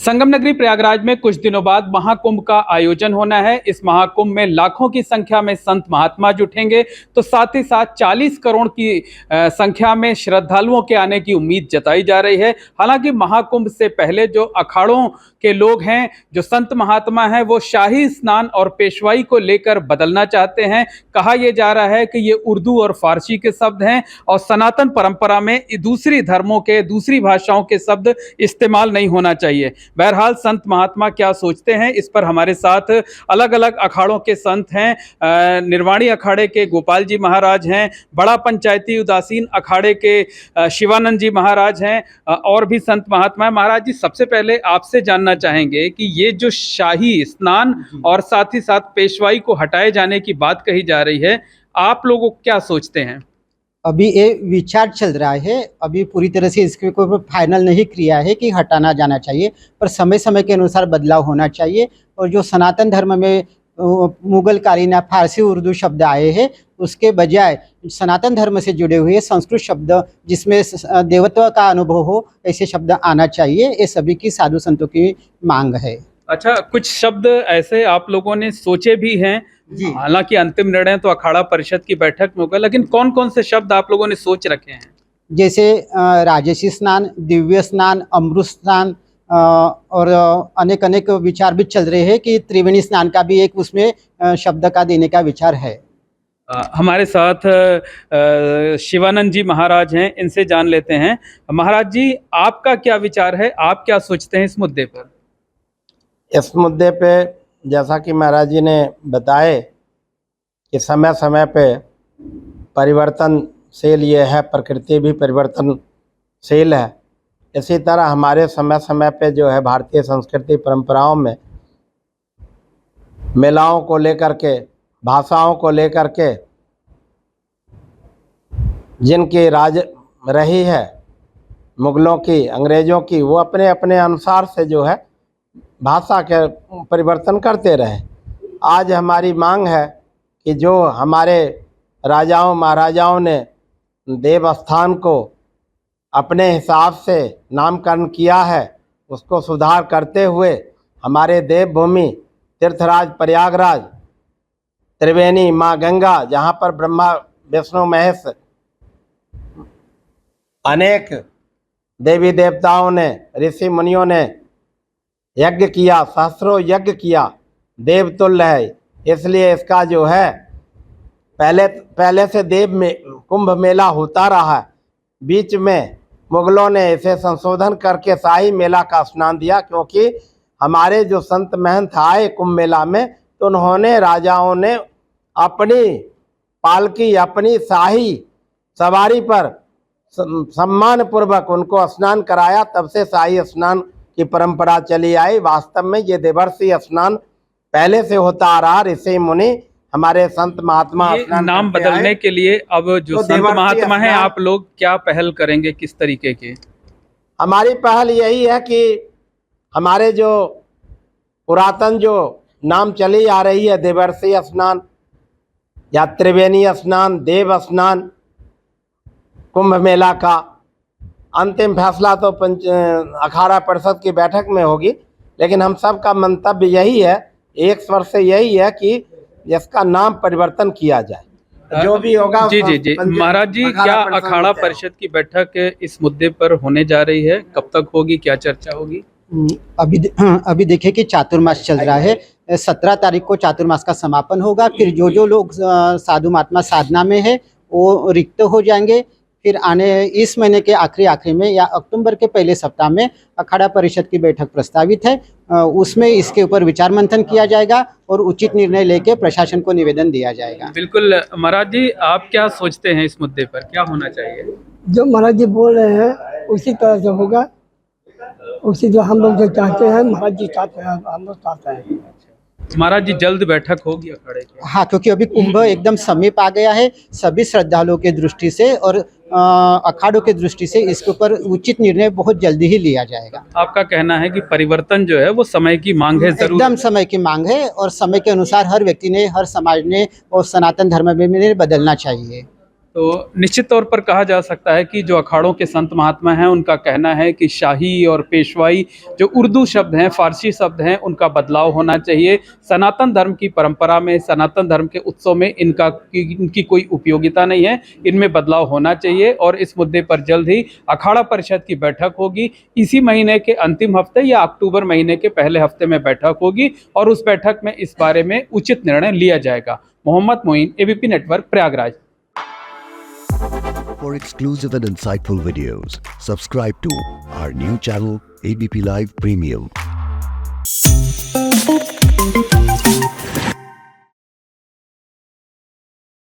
संगम नगरी प्रयागराज में कुछ दिनों बाद महाकुंभ का आयोजन होना है। इस महाकुंभ में लाखों की संख्या में संत महात्मा जुटेंगे, तो साथ ही साथ 40 करोड़ की संख्या में श्रद्धालुओं के आने की उम्मीद जताई जा रही है। हालांकि महाकुंभ से पहले जो अखाड़ों के लोग हैं, जो संत महात्मा हैं, वो शाही स्नान और पेशवाई को लेकर बदलना चाहते हैं। कहा यह जा रहा है कि ये उर्दू और फारसी के शब्द हैं और सनातन परंपरा में दूसरी धर्मों के, दूसरी भाषाओं के शब्द इस्तेमाल नहीं होना चाहिए। बहरहाल संत महात्मा क्या सोचते हैं, इस पर हमारे साथ अलग अलग अखाड़ों के संत हैं। निर्वाणी अखाड़े के गोपाल जी महाराज हैं, बड़ा पंचायती उदासीन अखाड़े के शिवानंद जी महाराज हैं, और भी संत महात्मा हैं। महाराज जी, सबसे पहले आपसे जानना चाहेंगे कि ये जो शाही स्नान और साथ ही साथ पेशवाई को हटाए जाने की बात कही जा रही है, आप लोग क्या सोचते हैं? अभी ये विचार चल रहा है, अभी पूरी तरह से इसके ऊपर फाइनल नहीं किया है कि हटाना जाना चाहिए, पर समय समय के अनुसार बदलाव होना चाहिए। और जो सनातन धर्म में मुगल कालीन या फारसी उर्दू शब्द आए हैं, उसके बजाय सनातन धर्म से जुड़े हुए संस्कृत शब्द जिसमें देवत्व का अनुभव हो, ऐसे शब्द आना चाहिए। ये सभी की साधु संतों की मांग है। अच्छा, कुछ शब्द ऐसे आप लोगों ने सोचे भी हैं, हालांकि अंतिम निर्णय तो अखाड़ा परिषद की बैठक में होगा, लेकिन कौन कौन से शब्द आप लोगों ने सोच रखे हैं? जैसे राजसी स्नान, दिव्य स्नान, अमृत स्नान, और अनेक अनेक विचार भी चल रहे हैं कि त्रिवेणी स्नान का भी एक उसमें शब्द का देने का विचार है। हमारे साथ शिवानंद जी महाराज हैं, इनसे जान लेते हैं। महाराज जी, आपका क्या विचार है, आप क्या सोचते हैं इस मुद्दे पर? इस मुद्दे पे जैसा कि महाराज जी ने बताए कि समय समय पे परिवर्तनशील ये है, प्रकृति भी परिवर्तनशील है। इसी तरह हमारे समय समय पे जो है भारतीय संस्कृति परंपराओं में मेलाओं को लेकर के, भाषाओं को लेकर के जिनकी राज रही है, मुगलों की, अंग्रेज़ों की, वो अपने अपने अनुसार से जो है भाषा के परिवर्तन करते रहे। आज हमारी मांग है कि जो हमारे राजाओं महाराजाओं ने देवस्थान को अपने हिसाब से नामकरण किया है, उसको सुधार करते हुए हमारे देवभूमि तीर्थराज प्रयागराज, त्रिवेणी, माँ गंगा, जहाँ पर ब्रह्मा विष्णु महेश अनेक देवी देवताओं ने, ऋषि मुनियों ने यज्ञ किया, सहस्रों यज्ञ किया, देवतुल्य है। इसलिए इसका जो है पहले से देव में कुंभ मेला होता रहा है। बीच में मुगलों ने इसे संशोधन करके शाही मेला का स्नान दिया, क्योंकि हमारे जो संत महंत आए कुंभ मेला में, तो उन्होंने, राजाओं ने अपनी पालकी, अपनी शाही सवारी पर सम्मान पूर्वक उनको स्नान कराया। तब से शाही स्नान की परंपरा चली आई। वास्तव में ये देवर्षि स्नान पहले से होता आ रहा। ऋषि मुनि, हमारे संत महात्मा नाम बदलने के लिए अब जो संत महात्मा हैं, आप लोग क्या पहल करेंगे, किस तरीके के? हमारी पहल यही है कि हमारे जो पुरातन जो नाम चली आ रही है, देवर्षि स्नान या त्रिवेणी स्नान, देव स्नान, कुंभ मेला का अंतिम फैसला तो अखाड़ा परिषद की बैठक में होगी, लेकिन हम सब का मंतव्य यही है, एक स्वर से यही है कि इसका नाम परिवर्तन किया जाए। जो भी होगा। जी जी जी महाराज जी, क्या अखाड़ा परिषद की बैठक इस मुद्दे पर होने जा रही है? कब तक होगी, क्या चर्चा होगी? अभी देखिए कि चातुर्मास चल रहा है। 17 तारीख को चातुर्मास का समापन होगा। फिर जो लोग साधु महात्मा साधना में है वो रिक्त हो जाएंगे। फिर आने इस महीने के आखिरी में या अक्टूबर के पहले सप्ताह में अखाड़ा परिषद की बैठक प्रस्तावित है। उसमें इसके ऊपर विचार मंथन किया जाएगा और उचित निर्णय लेके प्रशासन को निवेदन दिया जाएगा। बिल्कुल। महाराज जी, आप क्या सोचते हैं इस मुद्दे पर, क्या होना चाहिए? जो महाराज जी बोल रहे हैं उसी तरह से होगा, उसी जो हम लोग जो चाहते हैं, महाराज जी चाहते हैं, हम लोग चाहते हैं। महाराज जी, जल्द बैठक होगी अखाड़े की? हाँ, क्योंकि अभी कुंभ एकदम समीप आ गया है। सभी श्रद्धालुओं के दृष्टि से और अखाड़ों के दृष्टि से इसके ऊपर उचित निर्णय बहुत जल्दी ही लिया जाएगा। आपका कहना है कि परिवर्तन जो है वो समय की मांग है, जरूर एकदम समय की मांग है, और समय के अनुसार हर व्यक्ति ने, हर समाज ने और सनातन धर्म में बदलना चाहिए। तो निश्चित तौर पर कहा जा सकता है कि जो अखाड़ों के संत महात्मा हैं उनका कहना है कि शाही और पेशवाई जो उर्दू शब्द हैं, फारसी शब्द हैं, उनका बदलाव होना चाहिए। सनातन धर्म की परंपरा में, सनातन धर्म के उत्सव में इनकी कोई उपयोगिता नहीं है, इनमें बदलाव होना चाहिए और इस मुद्दे पर जल्द ही अखाड़ा परिषद की बैठक होगी। इसी महीने के अंतिम हफ्ते या अक्टूबर महीने के पहले हफ्ते में बैठक होगी और उस बैठक में इस बारे में उचित निर्णय लिया जाएगा। Mohammad Moin, ABP network, Prayagraj. For exclusive and insightful videos, subscribe to our new channel ABP Live Premium.